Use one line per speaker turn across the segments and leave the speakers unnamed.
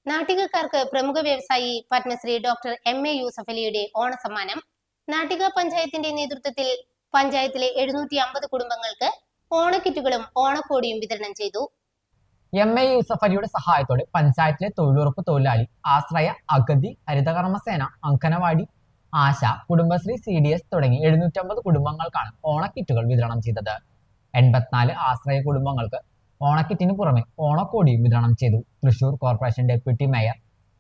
നാട്ടികക്കാർക്ക് പ്രമുഖ വ്യവസായി Padmashri doctor MA. Yusuf അലിയുടെ ഓണസമ്മാനം. നാട്ടിക പഞ്ചായത്തിന്റെ നേതൃത്വത്തിൽ പഞ്ചായത്തിലെ 750 കുടുംബങ്ങൾക്ക് ഓണക്കിറ്റുകളും ഓണക്കോടിയും വിതരണം ചെയ്തു.
എം.എ. യൂസഫ് അലിയുടെ സഹായത്തോടെ പഞ്ചായത്തിലെ തൊഴിലുറപ്പ് തൊഴിലാളി, ആശ്രയ, അഗതി, ഹരിതകർമ്മസേന, അങ്കനവാടി, ആശ, കുടുംബശ്രീ, CDS തുടങ്ങി 750 കുടുംബങ്ങൾക്കാണ് ഓണക്കിറ്റുകൾ വിതരണം ചെയ്തത്. 84 ആശ്രയ കുടുംബങ്ങൾക്ക് ഓണക്കിറ്റിന് പുറമെ ഓണക്കോടിയും വിതരണം ചെയ്തു. Thrissur corporation deputy mayor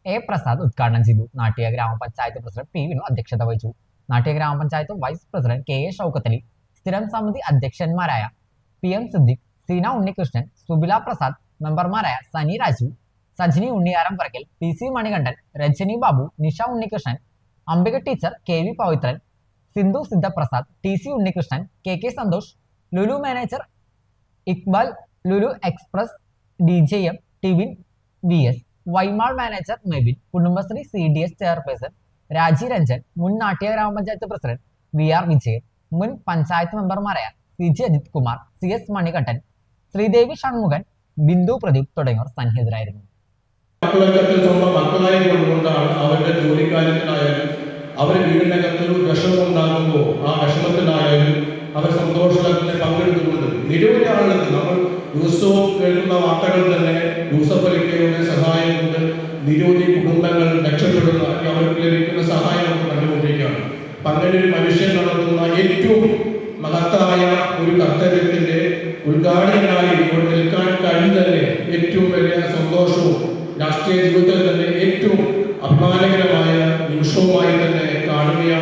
A. Prasad ഉദ്ഘാടനം ചെയ്തു. നാട്ടിക ഗ്രാമപഞ്ചായത്ത് പ്രസിഡന്റ് പി. വിനു അധ്യക്ഷത വഹിച്ചു. നാട്ടിക ഗ്രാമപഞ്ചായത്ത് vice president K. A. Shoukath Ali, സ്ഥിരം സമിതി അധ്യക്ഷന്മാരായ PM സിദ്ദിഖ്, സീന ഉണ്ണികൃഷ്ണൻ, സുബില പ്രസാദ്, മെമ്പർമാരായ Sani Raju, Sajini Unniyarampurakkal, PC Manikandan, Rajani Babu, Nisha Unnikrishnan, Ambika teacher, KV Pavithran, Sindhu Sidhaprasad, TC Unnikrishnan, KK Santhosh, Lulu manager Iqbal, Lulu express DJM Tivin VS, Y mall manager Mebin, Kudumbashree CDS chairperson Raji Ranjan, മുൻ നാട്ടിക ഗ്രാമപഞ്ചായത്ത് പ്രസിഡന്റ് VR വിജയൻ, മുൻ പഞ്ചായത്ത് മെമ്പർമാരായ CG അജിത് കുമാർ, CS മണികണ്ഠൻ, ശ്രീദേവി ഷൺമുഖൻ, ബിന്ദു പ്രദീപ് തുടങ്ങിയവർ സന്നിഹിതരായിരുന്നു.
മക്കളായി കൊണ്ടുകൊണ്ടാണ് അവരുടെ ജോലിക്കാര്യത്തിലായാലും അവർ വീടിനകത്തൊരു വിഷമം ഉണ്ടാകുമ്പോൾ ആ വിഷമത്തിലായാലും അവർ സന്തോഷത്തിൽ പങ്കെടുത്തുകൊണ്ട് നിരവധി ആളുകൾക്ക് നമ്മൾ ദിവസവും കേൾക്കുന്ന വാർത്തകൾ തന്നെ യൂസഫ് അലിയുടെ സഹായം കൊണ്ട് നിരവധി കുടുംബങ്ങൾ രക്ഷപ്പെടുന്ന അവർക്ക് ലഭിക്കുന്ന സഹായം നമുക്ക് കണ്ടുകൊണ്ടിരിക്കുകയാണ്. അങ്ങനെ ഒരു മനുഷ്യൻ നടത്തുന്ന ഏറ്റവും മഹത്തായ